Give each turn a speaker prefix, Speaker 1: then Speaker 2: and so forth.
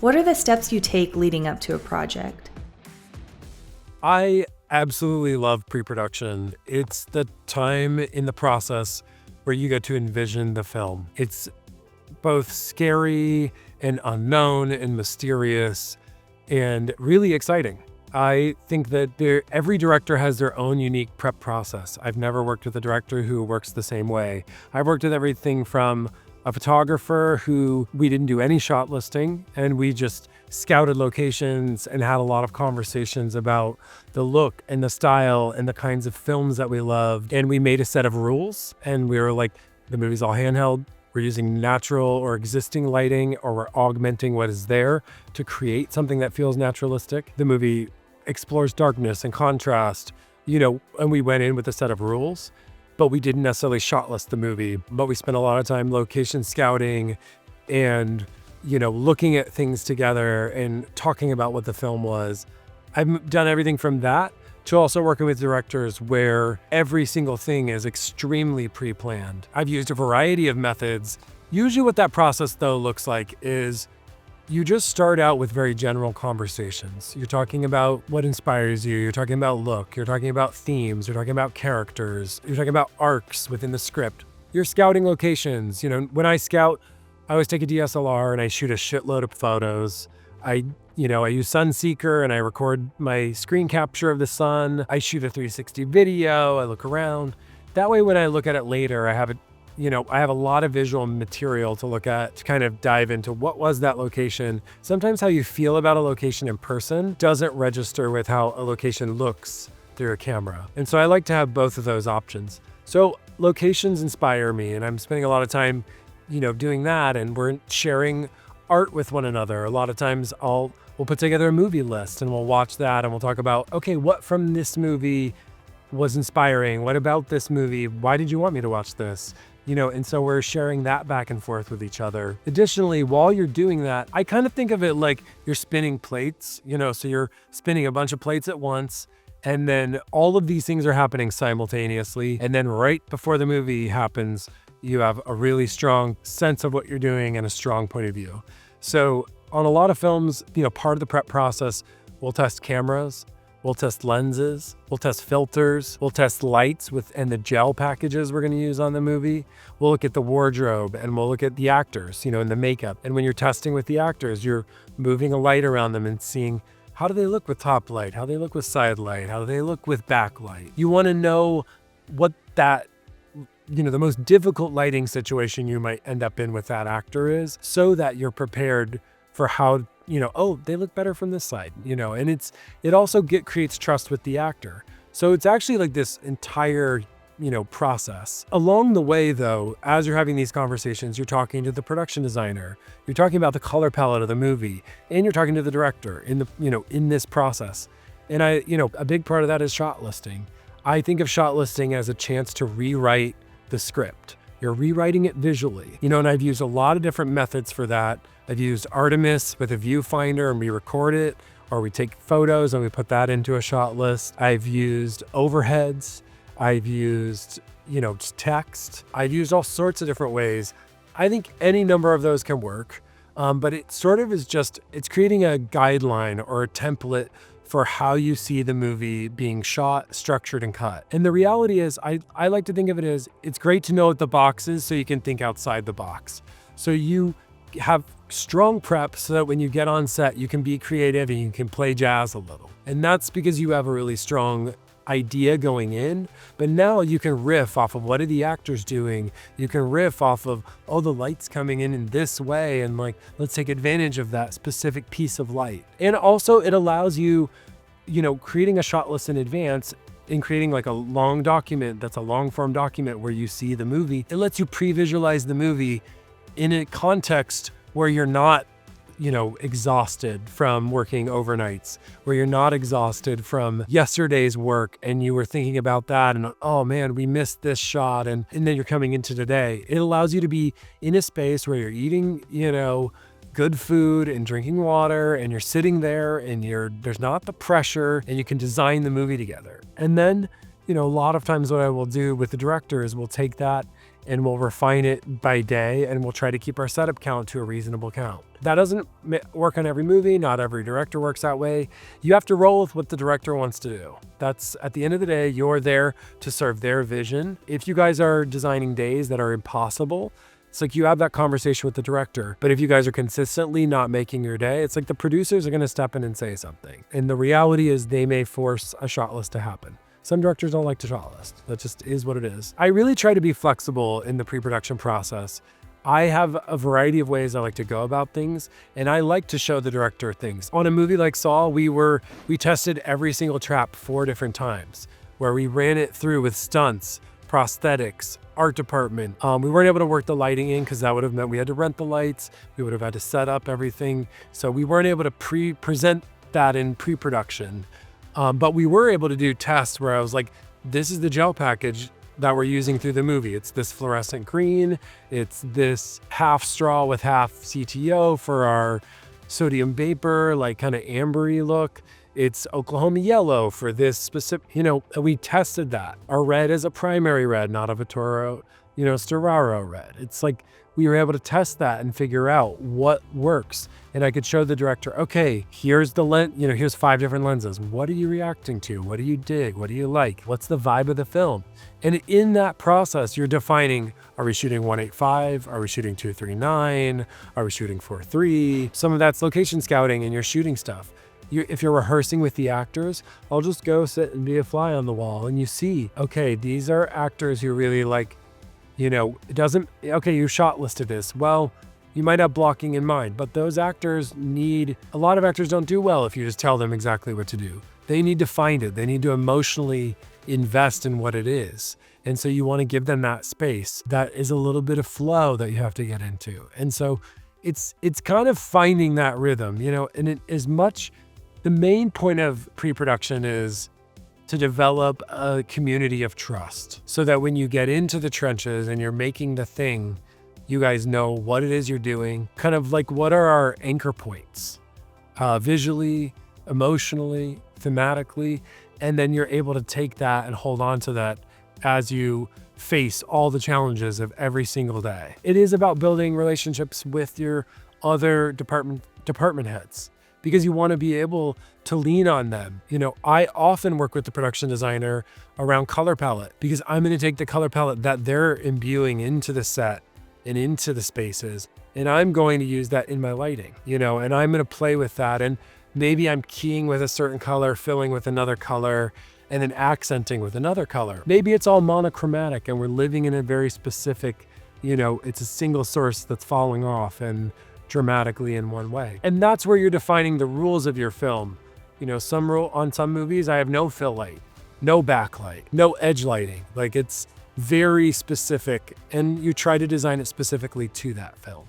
Speaker 1: What are the steps you take leading up to a project?
Speaker 2: I absolutely love pre-production. It's the time in the process where you get to envision the film. It's both scary and unknown and mysterious and really exciting. I think that every director has their own unique prep process. I've never worked with a director who works the same way. I've worked with everything from a photographer who we didn't do any shot listing and we just scouted locations and had a lot of conversations about the look and the style and the kinds of films that we loved. And we made a set of rules and we were like, the movie's all handheld. We're using natural or existing lighting, or we're augmenting what is there to create something that feels naturalistic. The movie explores darkness and contrast, and we went in with a set of rules, but we didn't necessarily shot list the movie, but we spent a lot of time location scouting and, looking at things together and talking about what the film was. I've done everything from that to also working with directors where every single thing is extremely pre-planned. I've used a variety of methods. Usually what that process though looks like is you just start out with very general conversations. You're talking about what inspires you. You're talking about look. You're talking about themes. You're talking about characters. You're talking about arcs within the script. You're scouting locations. When I scout, I always take a DSLR and I shoot a shitload of photos. I use Sunseeker and I record my screen capture of the sun. I shoot a 360 video. I look around. That way, when I look at it later, I have a lot of visual material to look at to kind of dive into what was that location. Sometimes how you feel about a location in person doesn't register with how a location looks through a camera. And so I like to have both of those options. So locations inspire me and I'm spending a lot of time, doing that, and we're sharing art with one another. A lot of times we'll put together a movie list and we'll watch that and we'll talk about, okay, what from this movie was inspiring? What about this movie? Why did you want me to watch this? And so we're sharing that back and forth with each other. Additionally, while you're doing that, I kind of think of it like you're spinning plates, so you're spinning a bunch of plates at once, and then all of these things are happening simultaneously. And then right before the movie happens, you have a really strong sense of what you're doing and a strong point of view. So on a lot of films, part of the prep process, we'll test cameras, we'll test lenses, we'll test filters, we'll test lights and the gel packages we're gonna use on the movie. We'll look at the wardrobe and we'll look at the actors, and the makeup. And when you're testing with the actors, you're moving a light around them and seeing how do they look with top light? How do they look with side light? How do they look with backlight? You wanna know what that the most difficult lighting situation you might end up in with that actor is, so that you're prepared for how, they look better from this side, and it also creates trust with the actor. So it's actually like this entire, process. Along the way though, as you're having these conversations, you're talking to the production designer, you're talking about the color palette of the movie, and you're talking to the director in this process. And a big part of that is shot listing. I think of shot listing as a chance to rewrite the script. You're rewriting it visually, and I've used a lot of different methods for that. I've used Artemis with a viewfinder and we record it, or we take photos and we put that into a shot list. I've used overheads. I've used, just text. I've used all sorts of different ways. I think any number of those can work, but it sort of is it's creating a guideline or a template for how you see the movie being shot, structured, and cut. And the reality is, I like to think of it as, it's great to know what the box is so you can think outside the box. So you have strong prep so that when you get on set, you can be creative and you can play jazz a little. And that's because you have a really strong idea going in, but now you can riff off of what are the actors doing. You can riff off of, the light's coming in this way, and let's take advantage of that specific piece of light. And also it allows you, creating a shot list in advance and creating like a long document that's a long form document where you see the movie. It lets you pre-visualize the movie in a context where you're not exhausted from working overnights, where you're not exhausted from yesterday's work and you were thinking about that and, oh man, we missed this shot, and then you're coming into today. It allows you to be in a space where you're eating, good food and drinking water, and you're sitting there and there's not the pressure, and you can design the movie together. And then, a lot of times what I will do with the director is we'll take that and we'll refine it by day, and we'll try to keep our setup count to a reasonable count. That doesn't work on every movie. Not every director works that way. You have to roll with what the director wants to do. That's, at the end of the day, you're there to serve their vision. If you guys are designing days that are impossible, it's like you have that conversation with the director. But if you guys are consistently not making your day, it's like the producers are going to step in and say something. And the reality is they may force a shot list to happen. Some directors don't like to shot list. That just is what it is. I really try to be flexible in the pre-production process. I have a variety of ways I like to go about things, and I like to show the director things. On a movie like Saw, we tested every single trap 4 different times, where we ran it through with stunts, prosthetics, art department. We weren't able to work the lighting in because that would have meant we had to rent the lights. We would have had to set up everything. So we weren't able to present that in pre-production. But we were able to do tests where I was like, this is the gel package that we're using through the movie. It's this fluorescent green. It's this half straw with half CTO for our sodium vapor, like kind of ambery look. It's Oklahoma yellow for this specific, we tested that. Our red is a primary red, not a Vitoro, Storaro red. It's like we were able to test that and figure out what works. And I could show the director, okay, here's the lens, here's 5 different lenses. What are you reacting to? What do you dig? What do you like? What's the vibe of the film? And in that process, you're defining, are we shooting 1.8.5? Are we shooting 2.39? Are we shooting 4.3? Some of that's location scouting and you're shooting stuff. If you're rehearsing with the actors, I'll just go sit and be a fly on the wall and you see, okay, these are actors who really like, you shot listed this. Well, you might have blocking in mind, but those actors a lot of actors don't do well if you just tell them exactly what to do. They need to find it. They need to emotionally invest in what it is. And so you want to give them that space. That is a little bit of flow that you have to get into. And so it's kind of finding that rhythm, and the main point of pre-production is to develop a community of trust so that when you get into the trenches and you're making the thing, you guys know what it is you're doing, kind of like what are our anchor points, visually, emotionally, thematically, and then you're able to take that and hold on to that as you face all the challenges of every single day. It is about building relationships with your other department heads, because you want to be able to lean on them. I often work with the production designer around color palette because I'm going to take the color palette that they're imbuing into the set and into the spaces, and I'm going to use that in my lighting, and I'm going to play with that. And maybe I'm keying with a certain color, filling with another color, and then accenting with another color. Maybe it's all monochromatic and we're living in a very specific, it's a single source that's falling off and dramatically in one way. And that's where you're defining the rules of your film. On some movies, I have no fill light, no backlight, no edge lighting. Like, it's very specific, and you try to design it specifically to that film.